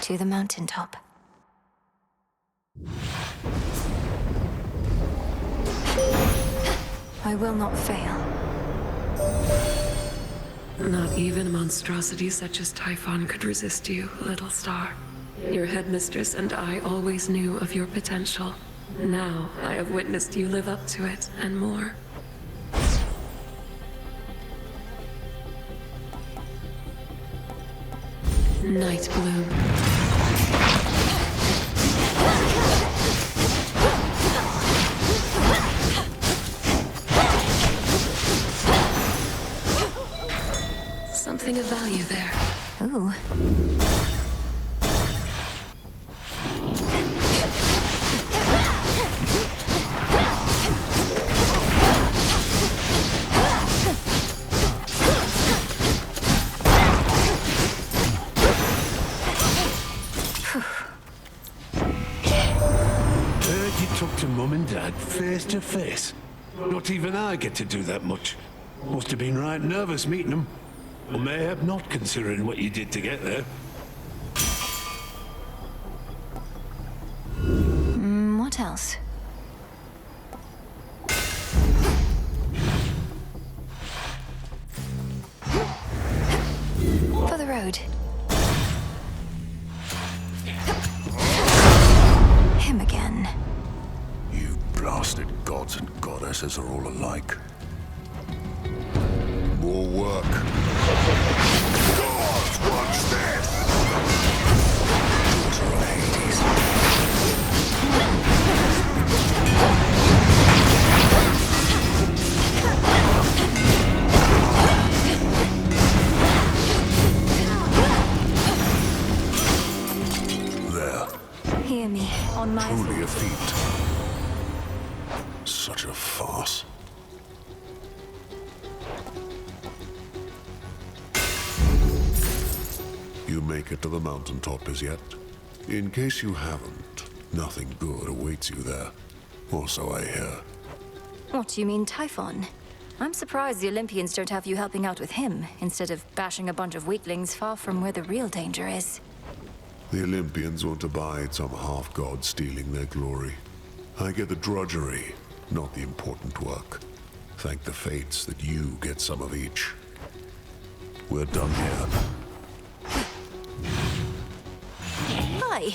To the mountaintop. I will not fail. Not even a monstrosity such as Typhon could resist you, little star. Your headmistress and I always knew of your potential. Now, I have witnessed you live up to it, and more. Night Bloom. Something of value there. Ooh. Heard you talked to Mum and Dad face to face. Not even I get to do that much. Must have been right nervous meeting them. Or mayhap not, considering what you did to get there. What else? For the road. Him again. You blasted gods and goddesses are all alike. More work. Gods, watch this! Daughter of Hades. There. Hear me, on my... Truly a feat. Such a farce. You make it to the mountaintop as yet? In case you haven't, nothing good awaits you there. Or so I hear. What do you mean, Typhon? I'm surprised the Olympians don't have you helping out with him, instead of bashing a bunch of weaklings far from where the real danger is. The Olympians won't abide some half-god stealing their glory. I get the drudgery, not the important work. Thank the fates that you get some of each. We're done here. Hi.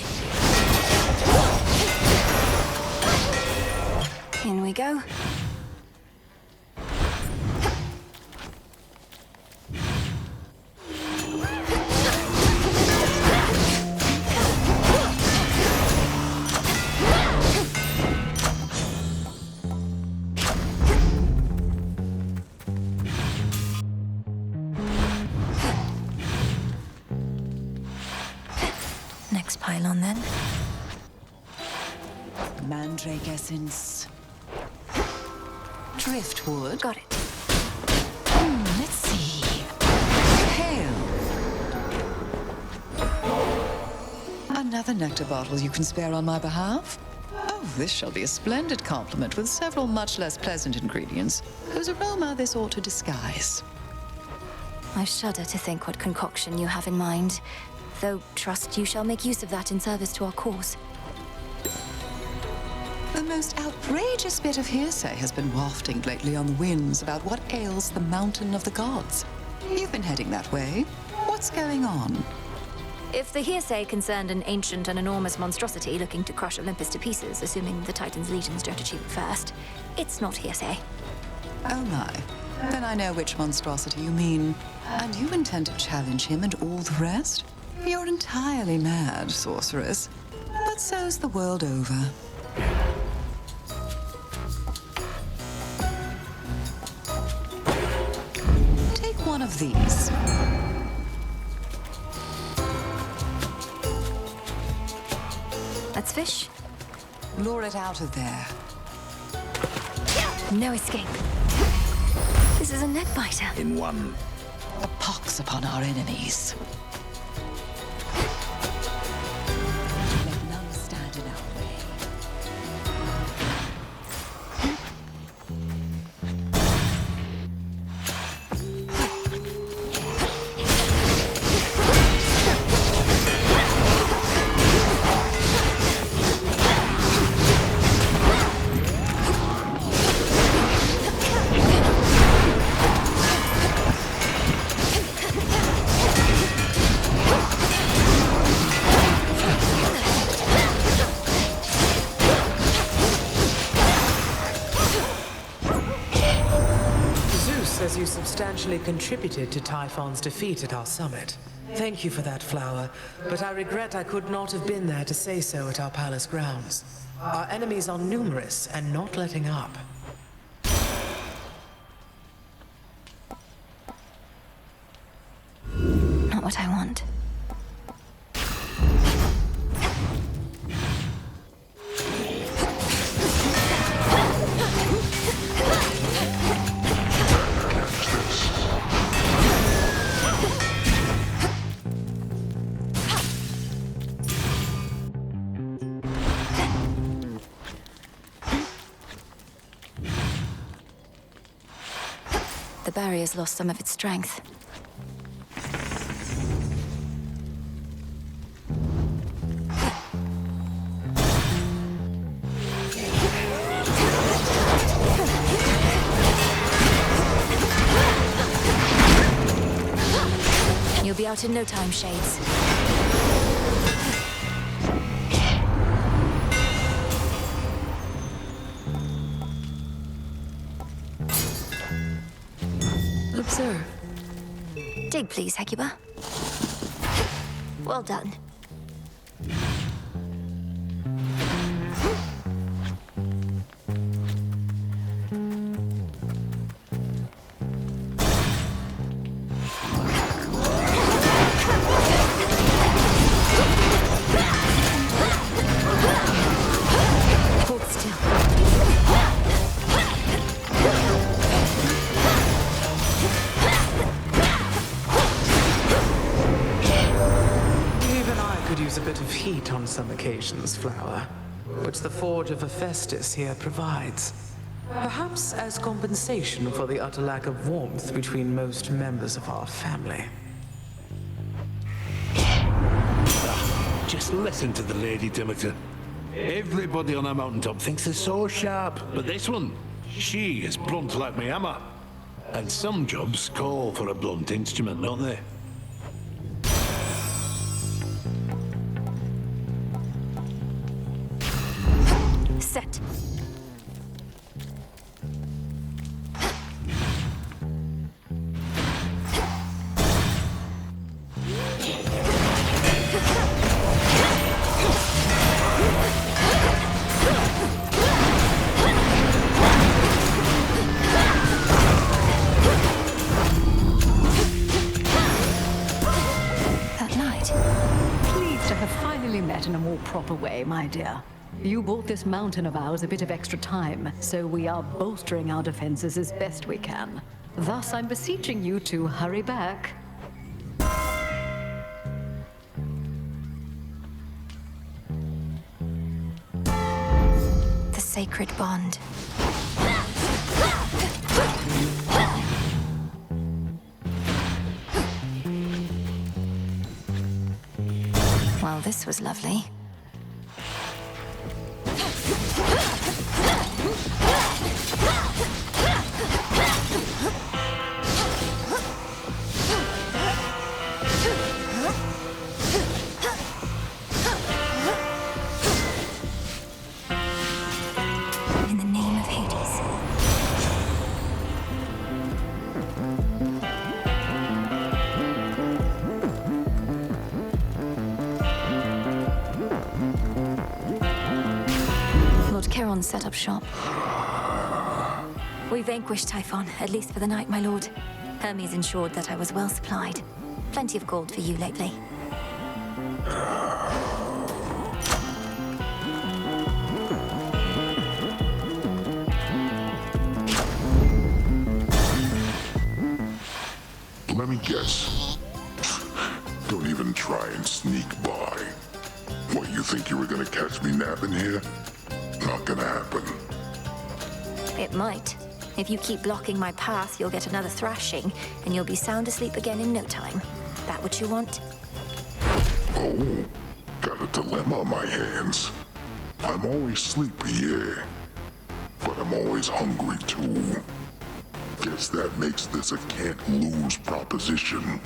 In we go. Next pylon, then. Mandrake essence. Driftwood. Got it. Let's see. Hail. Another nectar bottle you can spare on my behalf? Oh, this shall be a splendid compliment with several much less pleasant ingredients, whose aroma this ought to disguise. I shudder to think what concoction you have in mind, though trust you shall make use of that in service to our cause. The most outrageous bit of hearsay has been wafting lately on the winds about what ails the Mountain of the Gods. You've been heading that way. What's going on? If the hearsay concerned an ancient and enormous monstrosity looking to crush Olympus to pieces, assuming the Titan's legions don't achieve it first, it's not hearsay. Oh my. Then I know which monstrosity you mean. And you intend to challenge him and all the rest? You're entirely mad, sorceress. But so's the world over. Take one of these. That's fish. Lure it out of there. No escape. This is a net biter. In one. A pox upon our enemies. Let none stand in our way. substantially contributed to Typhon's defeat at our summit. Thank you for that, Flower, but I regret I could not have been there to say so at our palace grounds. Our enemies are numerous and not letting up. Not what I want. The barrier's lost some of its strength. You'll be out in no time, Shades. Observe. Dig, please, Hecuba. Well done. Hold still. Even I could use a bit of heat on some occasions, Flower, which the Forge of Hephaestus here provides. Perhaps as compensation for the utter lack of warmth between most members of our family. Just listen to the Lady Demeter. Everybody on a mountaintop thinks they're so sharp, but this one, she is blunt like my hammer. And some jobs call for a blunt instrument, don't they? Set. That night. Pleased to have finally met in a more proper way, my dear. You bought this mountain of ours a bit of extra time, so we are bolstering our defenses as best we can. Thus, I'm beseeching you to hurry back. The sacred bond. Well, this was lovely. In the name of Hades. Lord Charon set up shop. We vanquished Typhon, at least for the night, my lord. Hermes ensured that I was well supplied. Plenty of gold for you lately. Let me guess. Don't even try and sneak by. What, you think you were gonna catch me napping here? Not gonna happen. It might. If you keep blocking my path, you'll get another thrashing, and you'll be sound asleep again in no time. That what you want? Oh, got a dilemma on my hands. I'm always sleepy, yeah. But I'm always hungry, too. Guess that makes this a can't-lose proposition.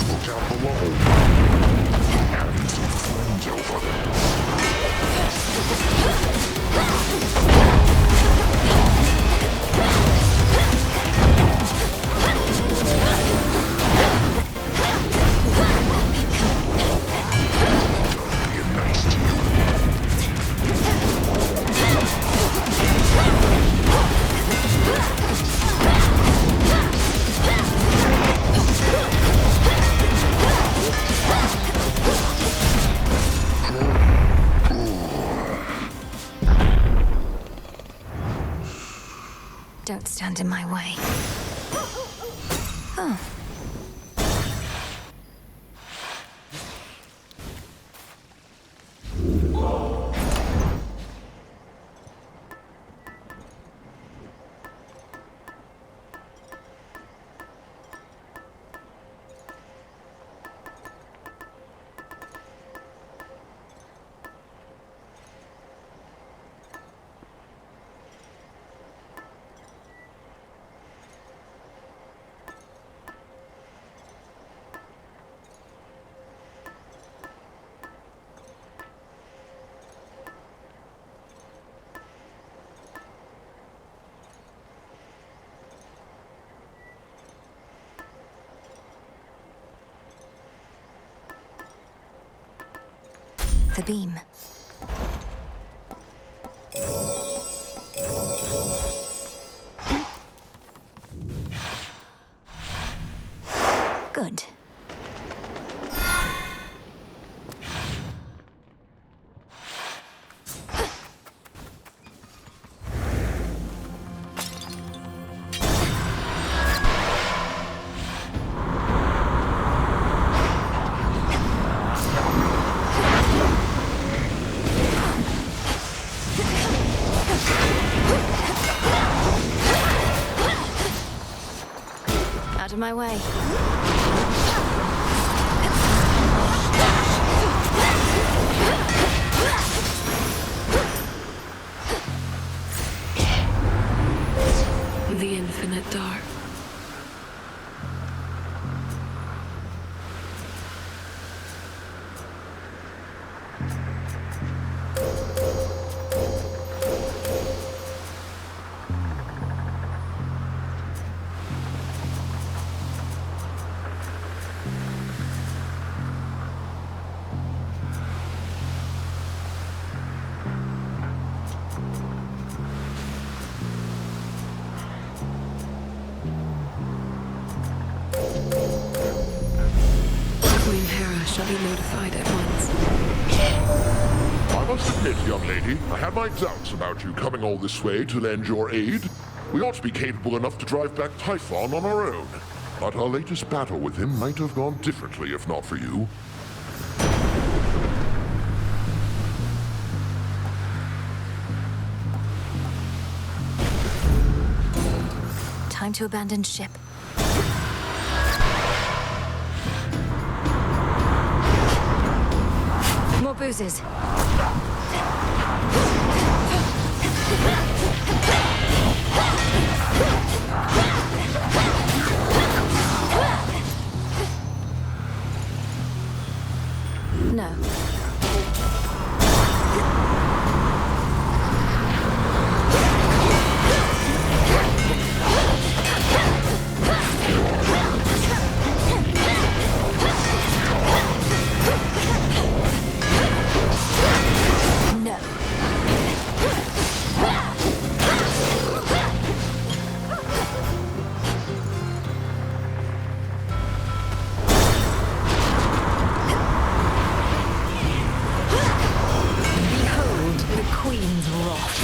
Look out below. Having some fun Don't stand in my way. Oh. The beam. Good. Out of my way. The infinite dark. Queen Hera shall be notified at once. I must admit, young lady, I had my doubts about you coming all this way to lend your aid. We ought to be capable enough to drive back Typhon on our own. But our latest battle with him might have gone differently if not for you. Time to abandon ship. More boozes. No. No. Behold the Queen's wrath.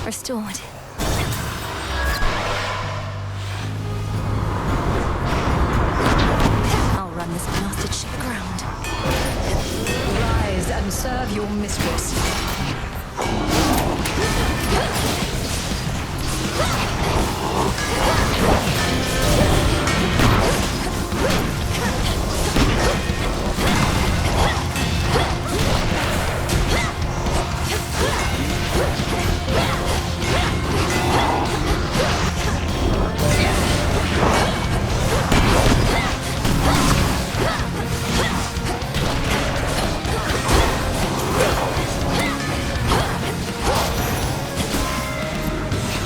Restored. I'll run this blasted ship aground. Rise and serve your mistress.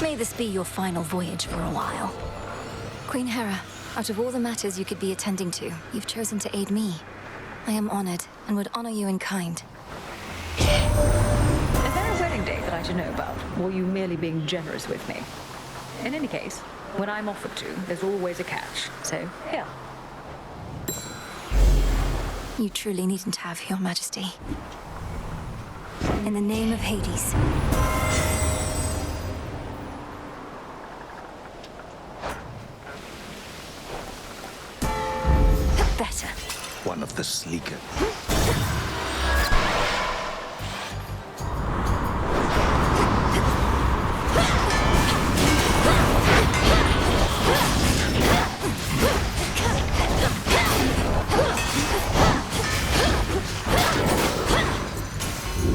May this be your final voyage for a while. Queen Hera, out of all the matters you could be attending to, you've chosen to aid me. I am honored and would honor you in kind. Is there a wedding date that I should know about? Or are you merely being generous with me? In any case, when I'm offered to, there's always a catch. So, here. You truly needn't have, Your Majesty. In the name of Hades. Better. One of the sleeker.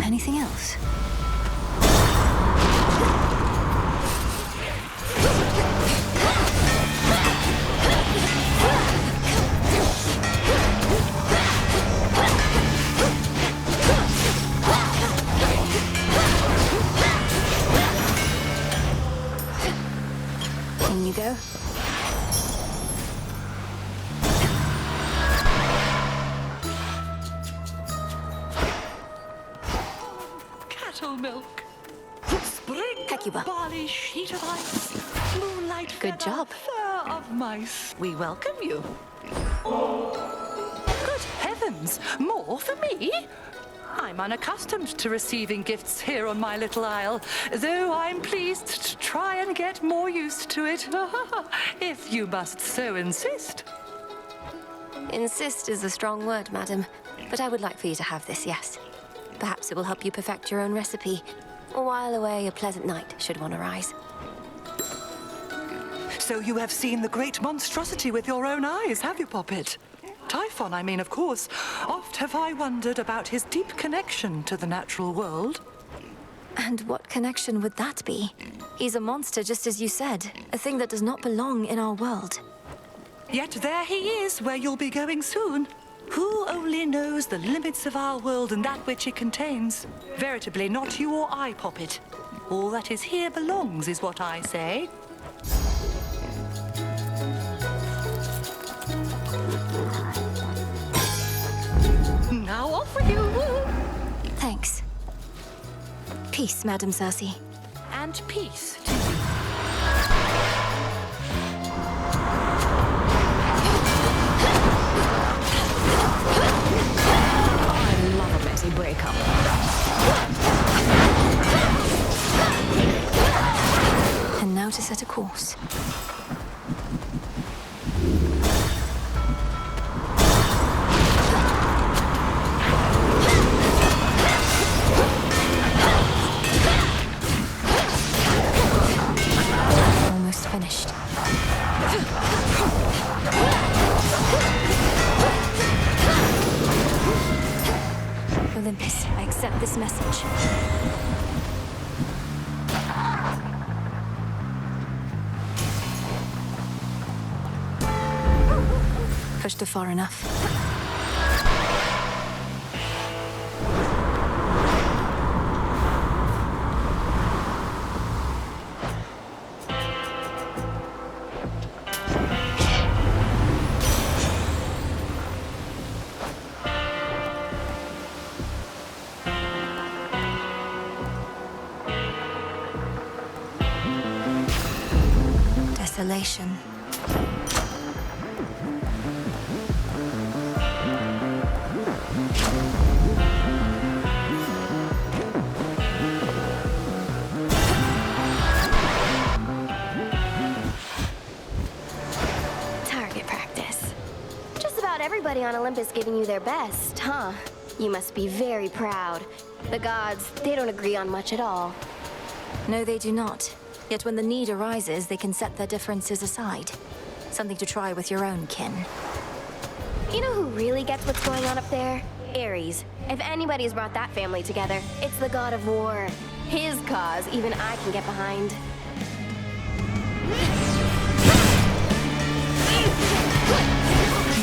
Anything else? In you go. Cattle milk. Spring Hecuba. barley sheet of ice. Moonlight Good feather, job. fur of mice. We welcome you. Good heavens, more for me? I'm unaccustomed to receiving gifts here on my little isle, though I'm pleased to try and get more used to it, if you must so insist. Insist is a strong word, madam, but I would like for you to have this, yes. Perhaps it will help you perfect your own recipe, or while away a pleasant night should one arise. So you have seen the great monstrosity with your own eyes, have you, Poppet? Typhon, I mean, of course. Oft have I wondered about his deep connection to the natural world. And what connection would that be? He's a monster, just as you said. A thing that does not belong in our world. Yet there he is, where you'll be going soon. Who only knows the limits of our world and that which it contains? Veritably, not you or I, Poppet. All that is here belongs, is what I say. Now off with you! Thanks. Peace, Madam Cersei. And peace to you. I love a messy breakup. And now to set a course. Almost finished. Olympus, I accept this message. Pushed her far enough. Desolation. Target practice. Just about everybody on Olympus giving you their best, huh? You must be very proud. The gods, they don't agree on much at all. No, they do not. Yet when the need arises, they can set their differences aside. Something to try with your own kin. You know who really gets what's going on up there? Ares. If anybody's brought that family together, it's the god of war. His cause, even I can get behind.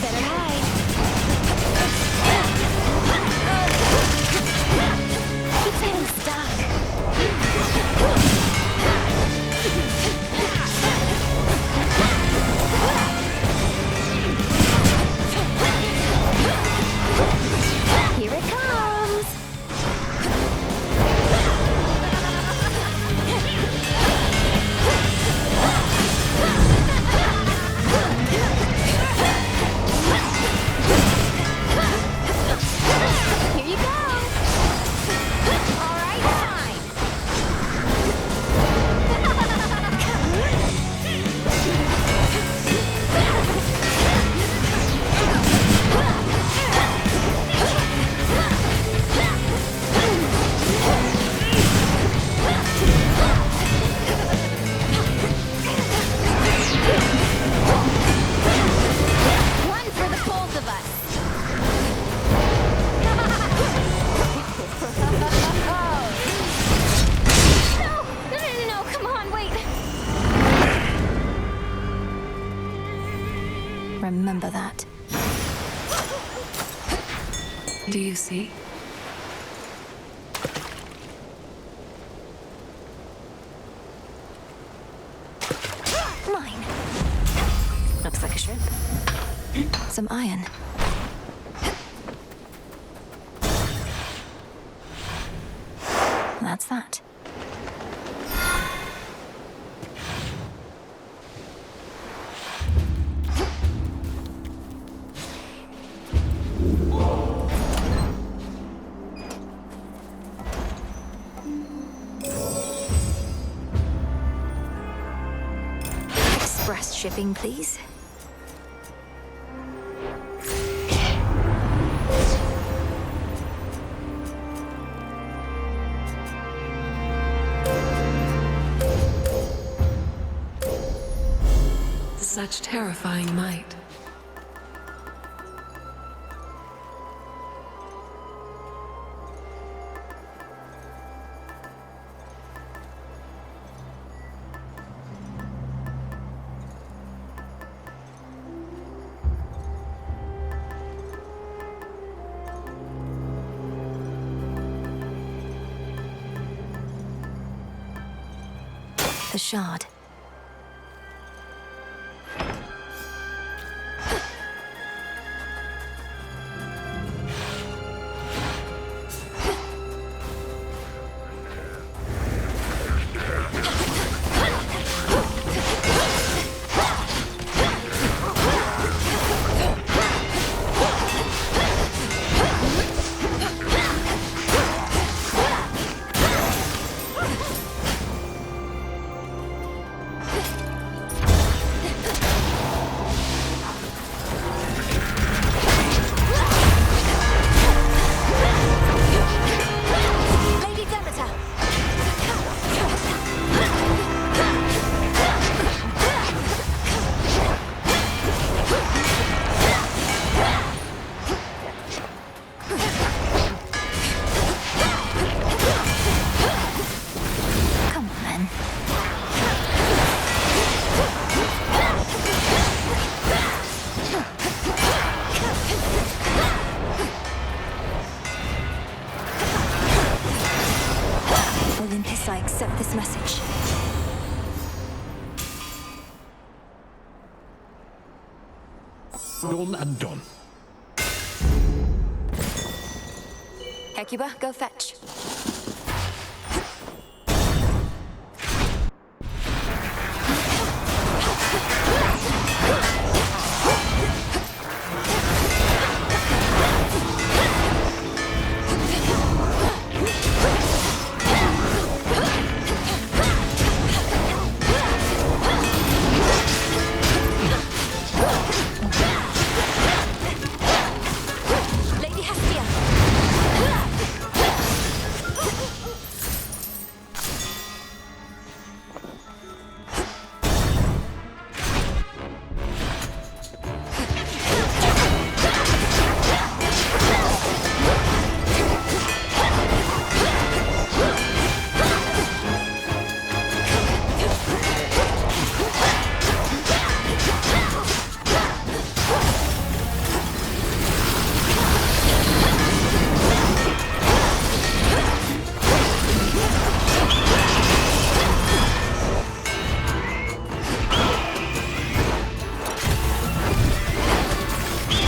Better hide. Keep getting stuck. Here it comes. Remember that. Do you see? Mine. Looks like a shrimp. Some iron. That's that. Express shipping, please. Such terrifying might. The shard. Lady Demeter! Come on, then. Olympus, I accept this message. Done and done. Hecuba, go fetch. Lady Hestia!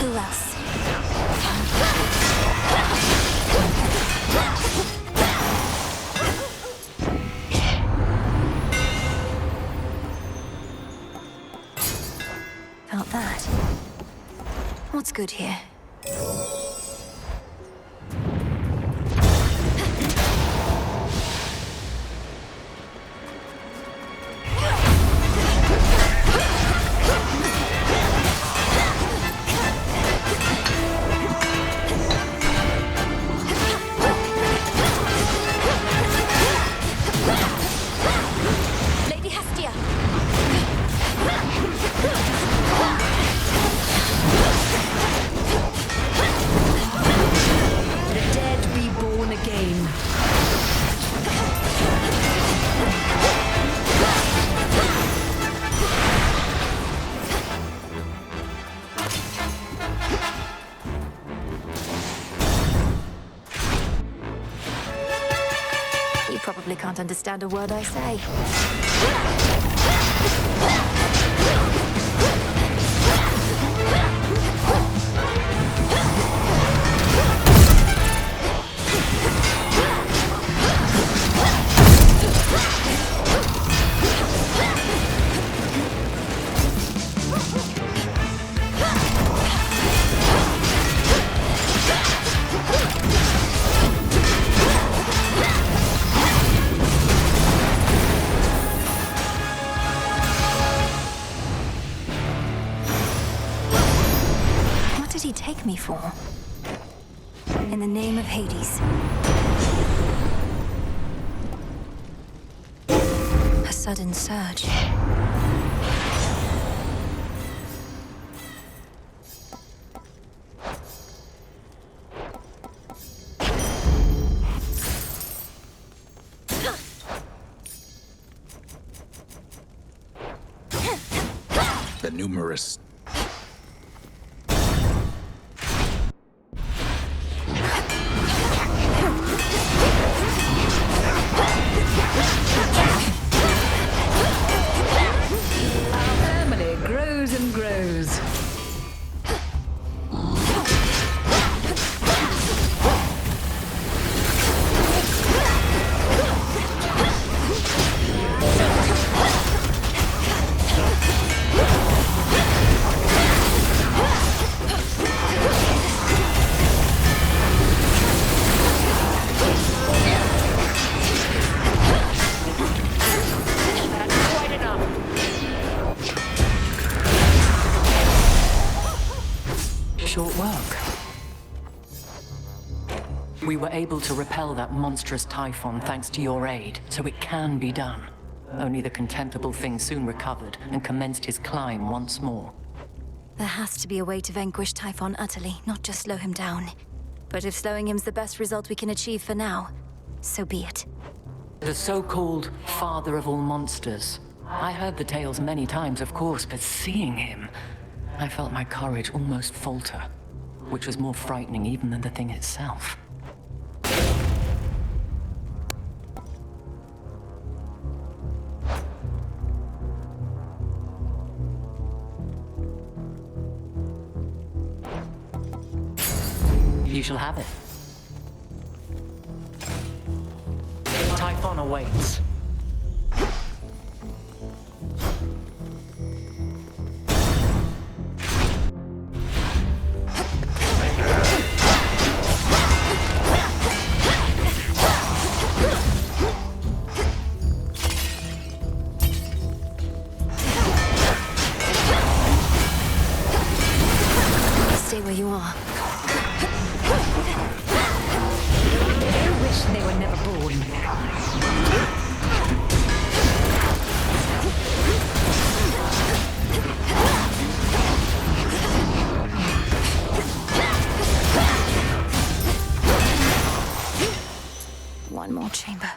Who else? Felt that. What's good here? Lady Hestia! can't understand a word I say. What did he take me for? In the name of Hades. A sudden surge. The numerous... Family grows and grows. Short work. We were able to repel that monstrous Typhon thanks to your aid, so it can be done. Only the contemptible thing soon recovered and commenced his climb once more. There has to be a way to vanquish Typhon utterly, not just slow him down. But if slowing him's the best result we can achieve for now, so be it. The so-called father of all monsters. I heard the tales many times, of course, but seeing him, I felt my courage almost falter, which was more frightening even than the thing itself. You shall have it. Typhon awaits. Stay where you are. I wish they were never born. One more chamber.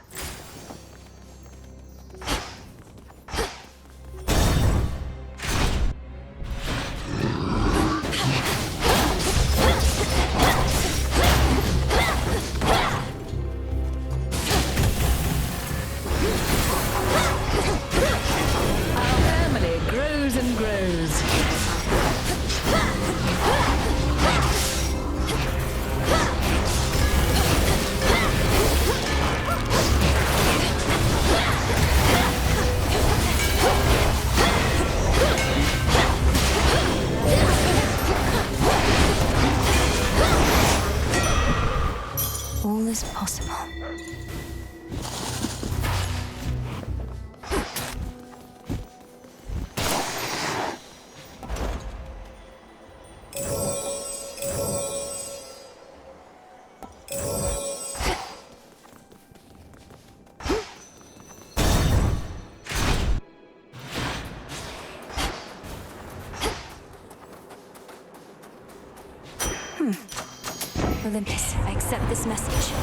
All is possible. Olympus, I accept this message.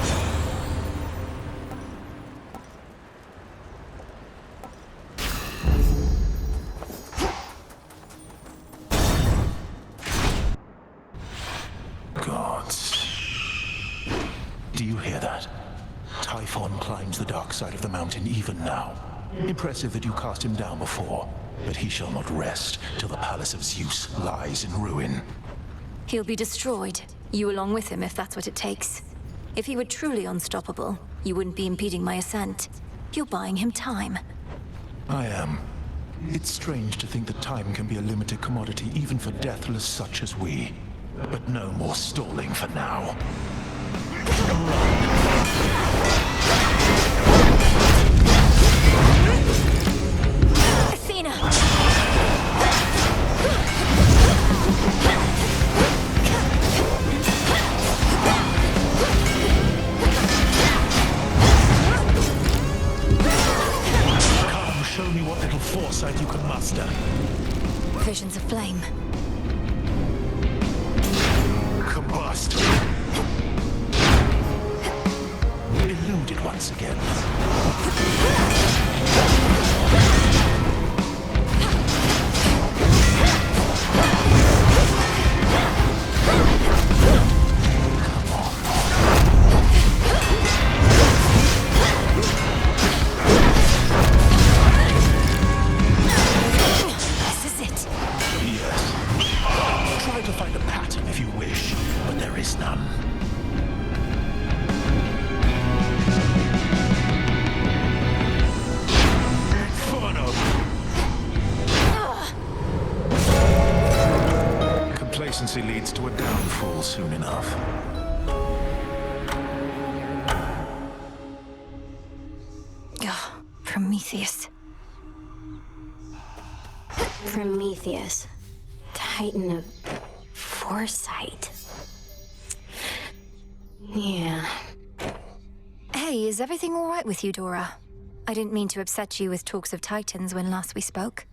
Gods. Do you hear that? Typhon climbs the dark side of the mountain even now. Impressive that you cast him down before, but he shall not rest till the palace of Zeus lies in ruin. He'll be destroyed. You along with him, if that's what it takes. If he were truly unstoppable, you wouldn't be impeding my ascent. You're buying him time. I am. It's strange to think that time can be a limited commodity even for deathless such as we. But no more stalling for now. Athena! Come, show me what little foresight you can muster. Visions of flame. Combust. Eluded once again. This is it. Yes. Try to find a pattern if you wish, but there is none. Inferno! Complacency leads to a downfall soon enough. Ugh, Prometheus. Prometheus, Titan of foresight. Yeah. Hey, is everything all right with you, Dora? I didn't mean to upset you with talks of Titans when last we spoke.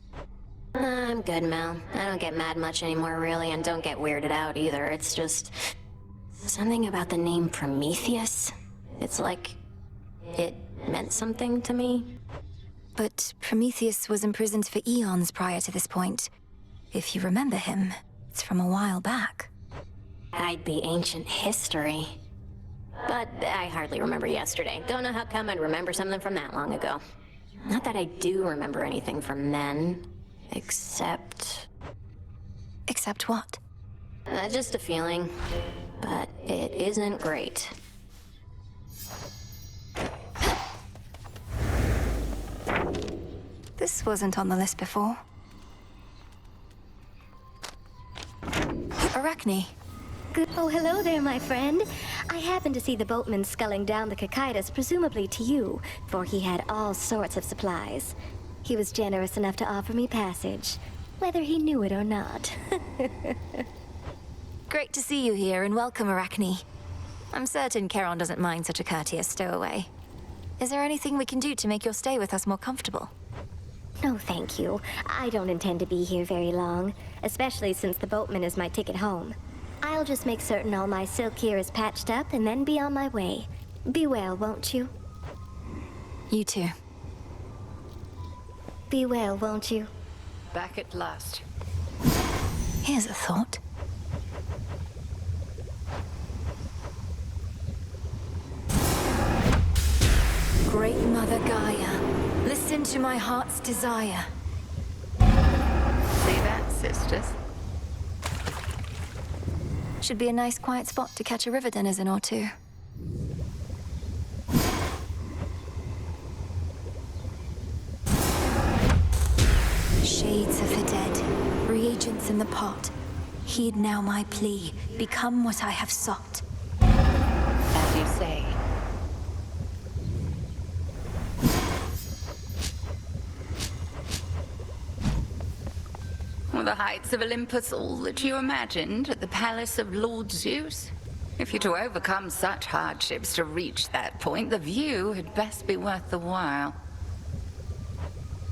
I'm good, Mel. I don't get mad much anymore, really, and don't get weirded out either. It's just something about the name Prometheus. It's like it meant something to me. But Prometheus was imprisoned for eons prior to this point. If you remember him, it's from a while back. I'd be ancient history. But I hardly remember yesterday. Don't know how come I'd remember something from that long ago. Not that I do remember anything from then, except... Except what? Just a feeling. But it isn't great. This wasn't on the list before. Arachne. Good. Oh, hello there, my friend. I happened to see the boatman sculling down the Cocytus, presumably to you, for he had all sorts of supplies. He was generous enough to offer me passage, whether he knew it or not. Great to see you here, and welcome, Arachne. I'm certain Charon doesn't mind such a courteous stowaway. Is there anything we can do to make your stay with us more comfortable? No, thank you. I don't intend to be here very long, especially since the boatman is my ticket home. I'll just make certain all my silk here is patched up and then be on my way. Be well, won't you? You too. Be well, won't you? Back at last. Here's a thought. Great Mother Gaia, listen to my heart's desire. See that, sisters? Should be a nice quiet spot to catch a river denizen or two. Shades of the dead, reagents in the pot. Heed now my plea, become what I have sought. As you say. Were the heights of Olympus all that you imagined at the palace of Lord Zeus? If you're to overcome such hardships to reach that point, the view had best be worth the while.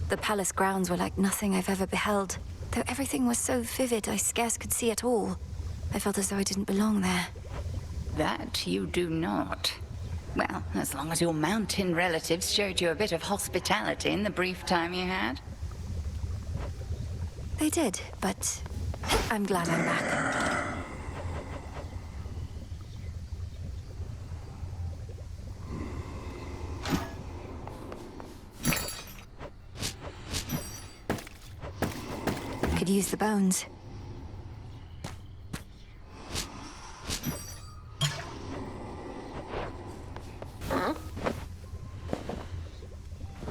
The palace grounds were like nothing I've ever beheld. Though everything was so vivid, I scarce could see it all. I felt as though I didn't belong there. That you do not. Well, as long as your mountain relatives showed you a bit of hospitality in the brief time you had. They did, but I'm glad I'm back. could use the bones.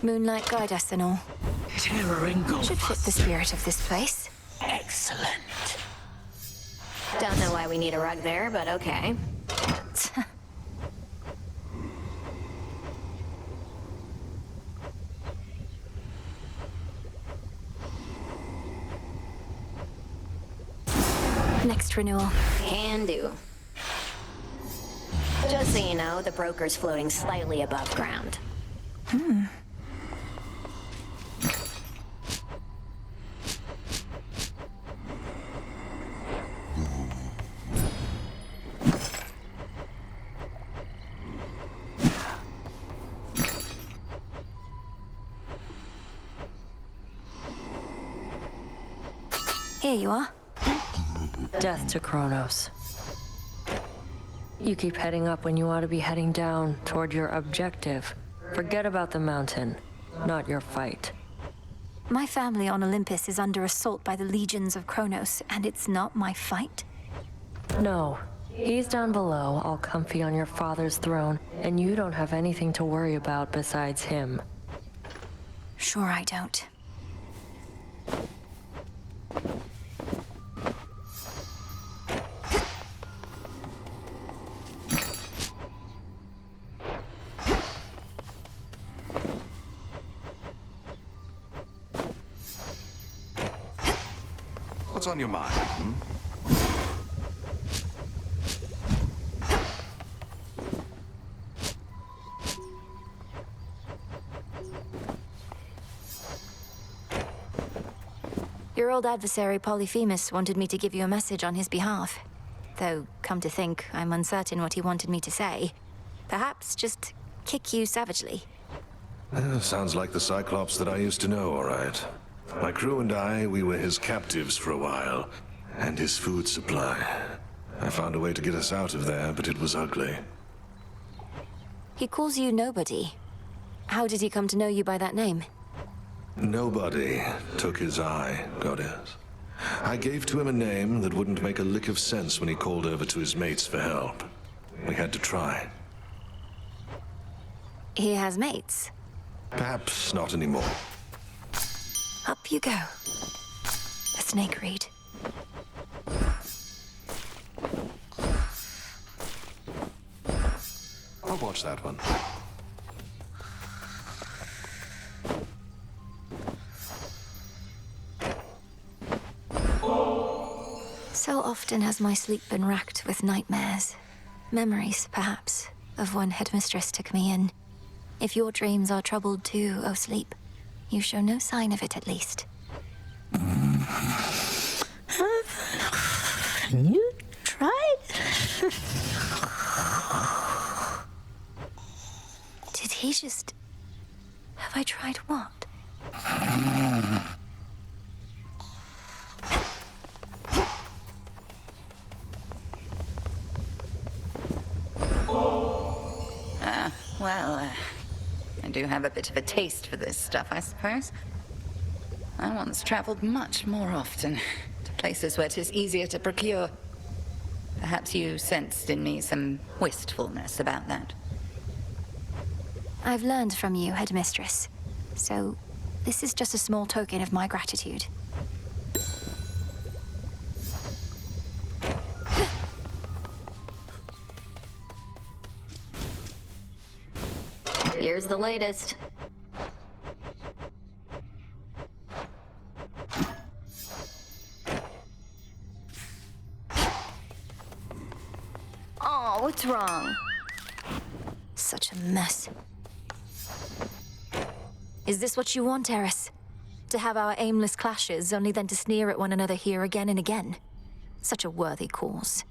Moonlight guide us and all. Terror Should fit the spirit of this place. Excellent. Don't know why we need a rug there, but okay. Next renewal. Can do. Just so you know, the broker's floating slightly above ground. Here you are. Death to Kronos. You keep heading up when you ought to be heading down toward your objective. Forget about the mountain, not your fight. My family on Olympus is under assault by the legions of Kronos, and it's not my fight? No. He's down below, all comfy on your father's throne, and you don't have anything to worry about besides him. Sure I don't. What's on your mind? Your old adversary Polyphemus wanted me to give you a message on his behalf. Though, come to think, I'm uncertain what he wanted me to say. Perhaps just kick you savagely. Sounds like the Cyclops that I used to know, all right. My crew and I, we were his captives for a while, and his food supply. I found a way to get us out of there, but it was ugly. He calls you Nobody. How did he come to know you by that name? Nobody took his eye, Goddess. I gave to him a name that wouldn't make a lick of sense when he called over to his mates for help. We had to try. He has mates. Perhaps not anymore. Up you go. A snake reed. I'll watch that one. So often has my sleep been racked with nightmares. Memories, perhaps, of when Headmistress took me in. If your dreams are troubled too, O sleep, you show no sign of it at least. Have you tried? Did he just... Have I tried what? I do have a bit of a taste for this stuff, I suppose. I once traveled much more often, to places where 'tis easier to procure. Perhaps you sensed in me some wistfulness about that. I've learned from you, Headmistress. So, this is just a small token of my gratitude. Here's the latest. Oh, what's wrong? Such a mess. Is this what you want, Eris? To have our aimless clashes, only then to sneer at one another here again and again? Such a worthy cause.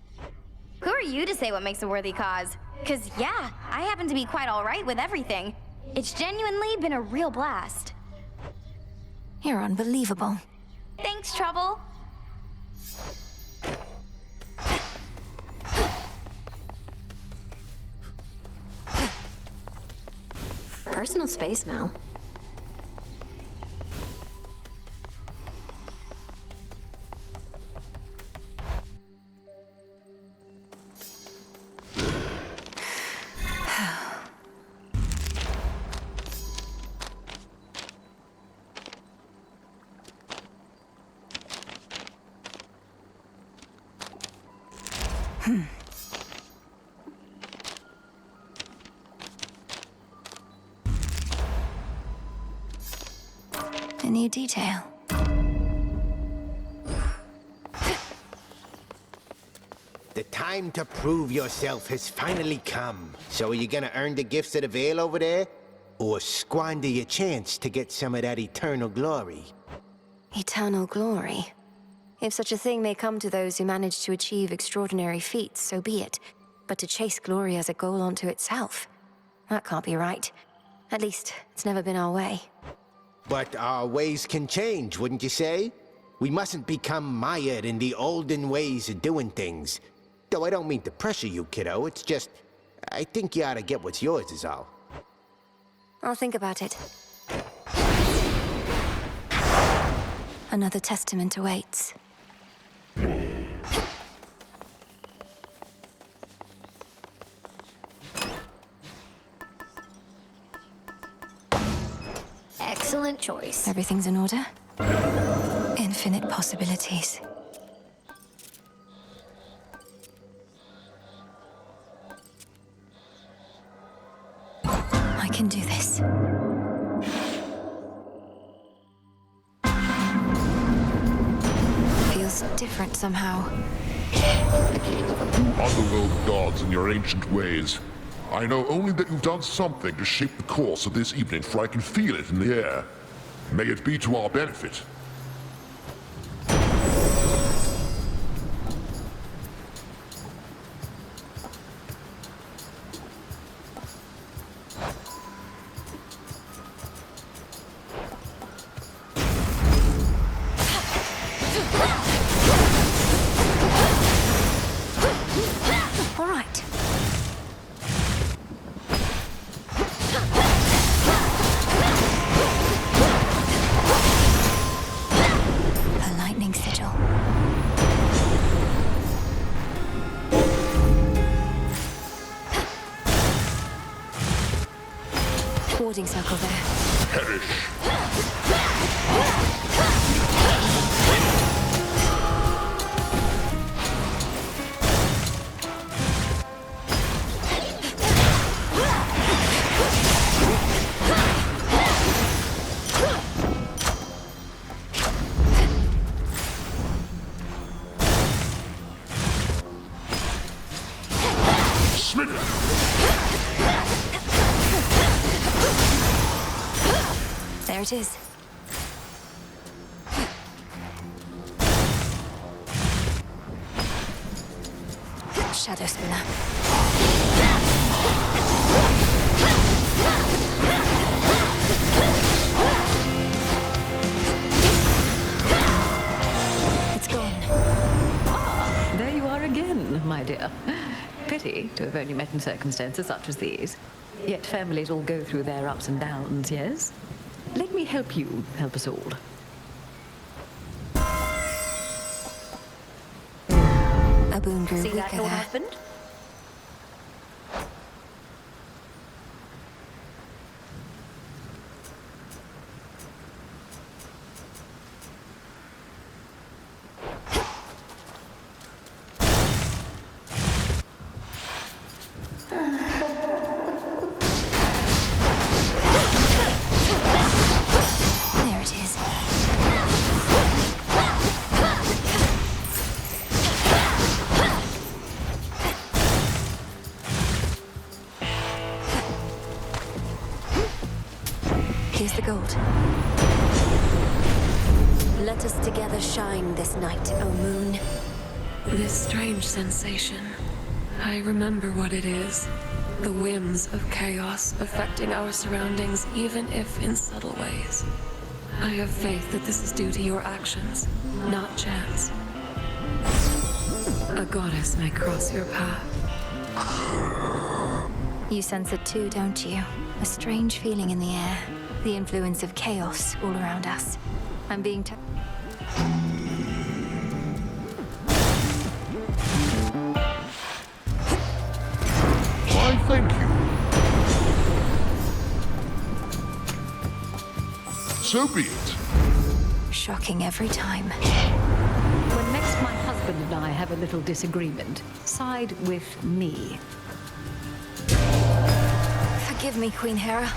Who are you to say what makes a worthy cause? 'Cause yeah, I happen to be quite all right with everything. It's genuinely been a real blast. You're unbelievable. Thanks, Trouble. Personal space, Mel. A new detail. The time to prove yourself has finally come. So are you gonna earn the gifts of the Veil over there? Or squander your chance to get some of that eternal glory? Eternal glory. If such a thing may come to those who manage to achieve extraordinary feats, so be it. But to chase glory as a goal unto itself, that can't be right. At least, it's never been our way. But our ways can change, wouldn't you say? We mustn't become mired in the olden ways of doing things. Though I don't mean to pressure you, kiddo. It's just, I think you ought to get what's yours is all. I'll think about it. Another testament awaits. Excellent choice. Everything's in order? Infinite possibilities. I can do this. Feels different somehow. Underworld gods and your ancient ways. I know only that you've done something to shape the course of this evening, for I can feel it in the air. May it be to our benefit. All right. A lightning sigil. Warding circle there. Perish. There it is. Shadow Spinner. It's gone. There you are again, my dear. Pity to have only met in circumstances such as these. Yet families all go through their ups and downs, yes? Let me help you help us all. A boon grew See weaker that, Lord there. Husband? There it is. Here's the gold. Let us together shine this night, O moon. This strange sensation. I remember what it is. The whims of chaos affecting our surroundings, even if in subtle ways. I have faith that this is due to your actions, not chance. A goddess may cross your path. You sense it too, don't you? A strange feeling in the air. The influence of chaos all around us. I'm being Why, thank you. So be it. shocking every time. When next my husband and I have have a little disagreement. Side with me. Forgive me, Queen Hera.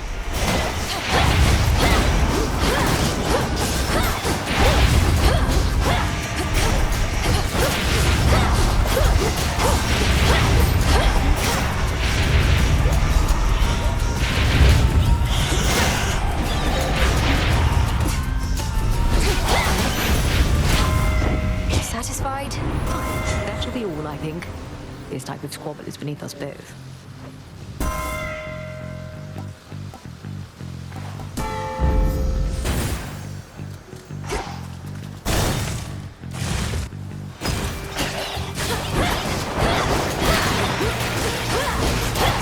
Satisfied? That shall be all, I think. This type of squabble is beneath us both.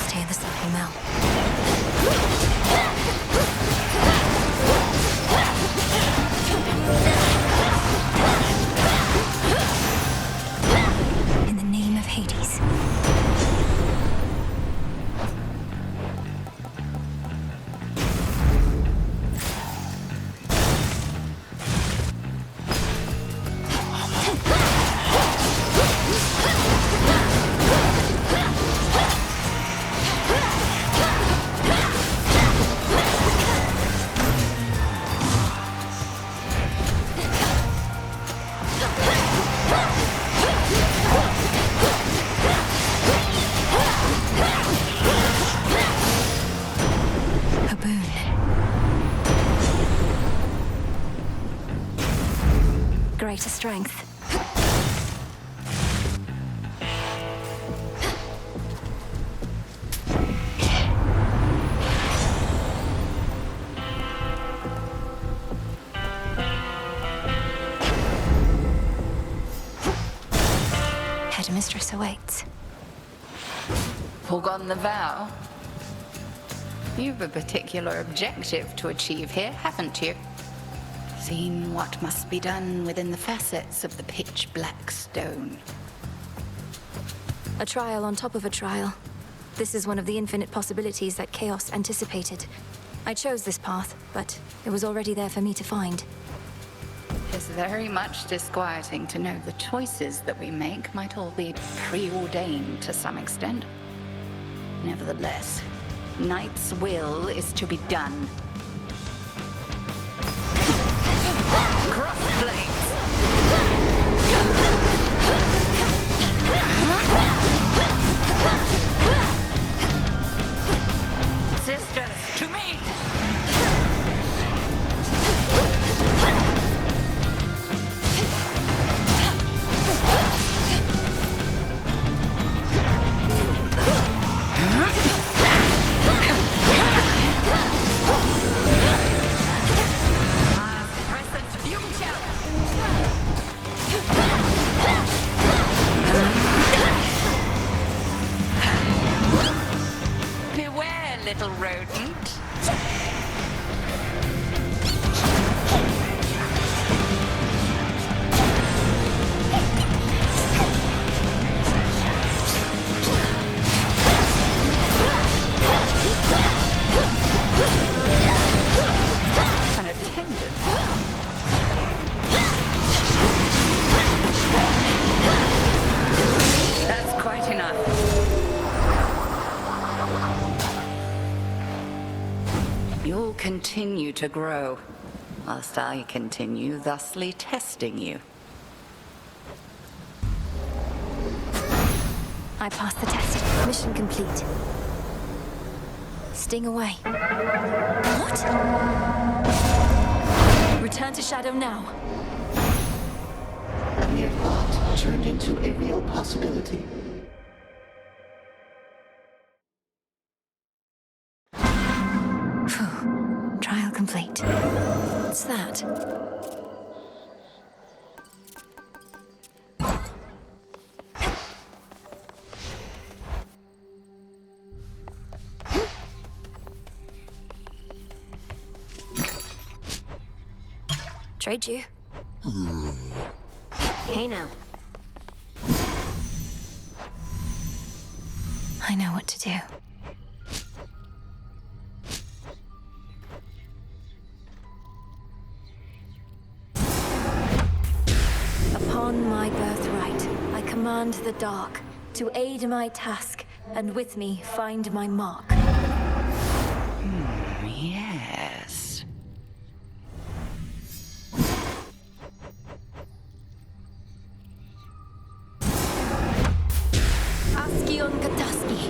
Stay in the circle, Mel. In the name of Hades. A boon. Greater strength. Headmistress awaits. Forgone the vow? You've a particular objective to achieve here, haven't you? Seen what must be done within the facets of the pitch-black stone. A trial on top of a trial. This is one of the infinite possibilities that Chaos anticipated. I chose this path, but it was already there for me to find. It's very much disquieting to know the choices that we make might all be preordained to some extent. Nevertheless, Knight's will is to be done. Crossblades! Sisters, to me! Beware, little rodent. An attendant. That's quite enough. You'll continue to grow, whilst I continue thusly testing you. I passed the test. Mission complete. Sting away. What? Return to Shadow now. A mere thought turned into a real possibility. Phew. Trial complete. What's that? Trade you. Hey now. I know what to do. Upon my birthright, I command command the dark, to aid my task, and with me find my mark. Yes. Askion Kataski.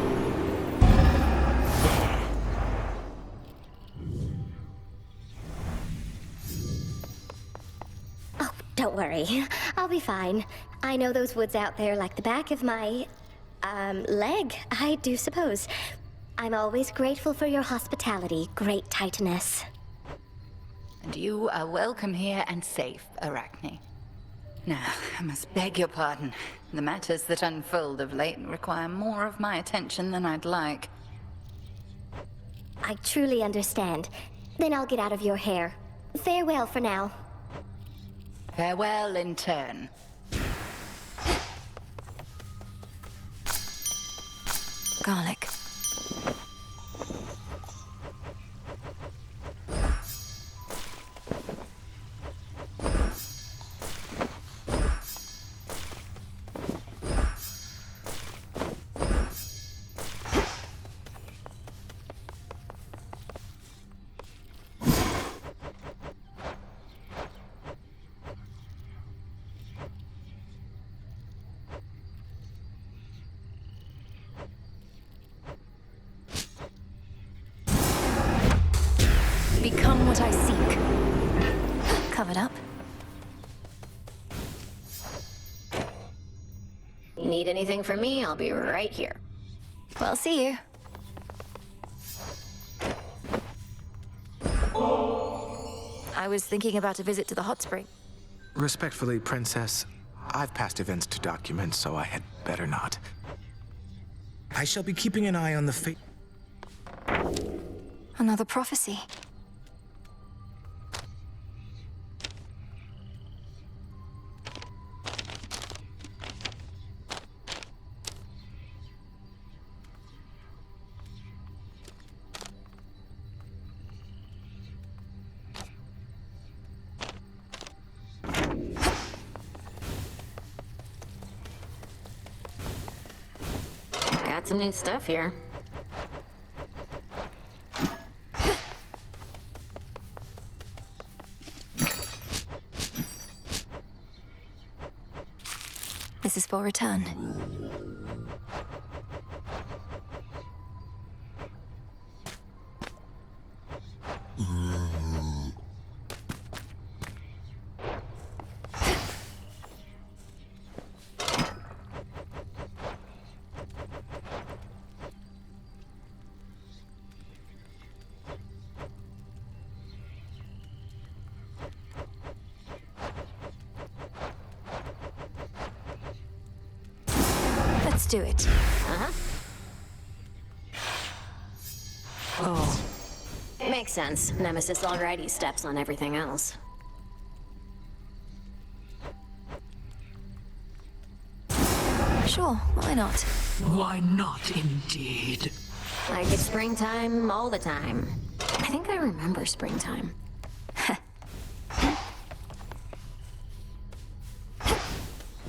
Oh, don't worry. I'll be fine. I know those woods out there like the back of my, leg, I do suppose. I'm always grateful for your hospitality, Great Titaness. And you are welcome here and safe, Arachne. Now, I must beg your pardon. The matters that unfold of late require more of my attention than I'd like. I truly understand. Then I'll get out of your hair. Farewell for now. Farewell in turn. Garlic. Become what I seek. Covered up. Need anything from me? I'll be right here. Well, see you. I was thinking about a visit to the hot spring. Respectfully, Princess, I've past events to document, so I had better not. I shall be keeping an eye on the fate. Another prophecy. Got some new stuff here. This is for return. Let's do it. Uh-huh. Oh. Makes sense. Nemesis already steps on everything else. Sure, why not? Why not, indeed? Like it's springtime all the time. I think I remember springtime.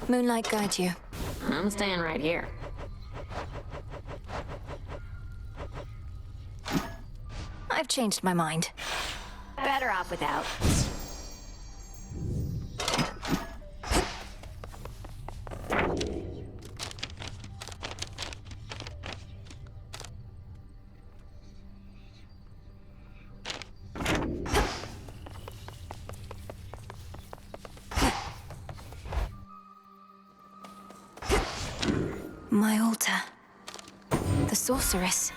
Moonlight guide you. I'm staying right here. I've changed my mind. Better off without. My altar. The sorceress.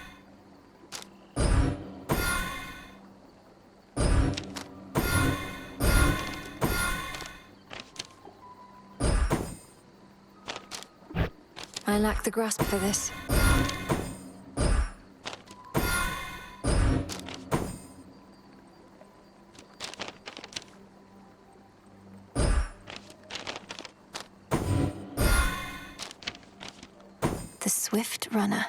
I lack the grasp for this. The Swift Runner.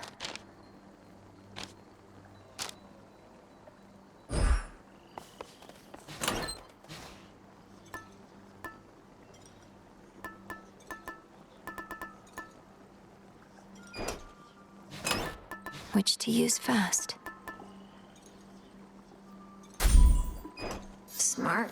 which to use first. Smart.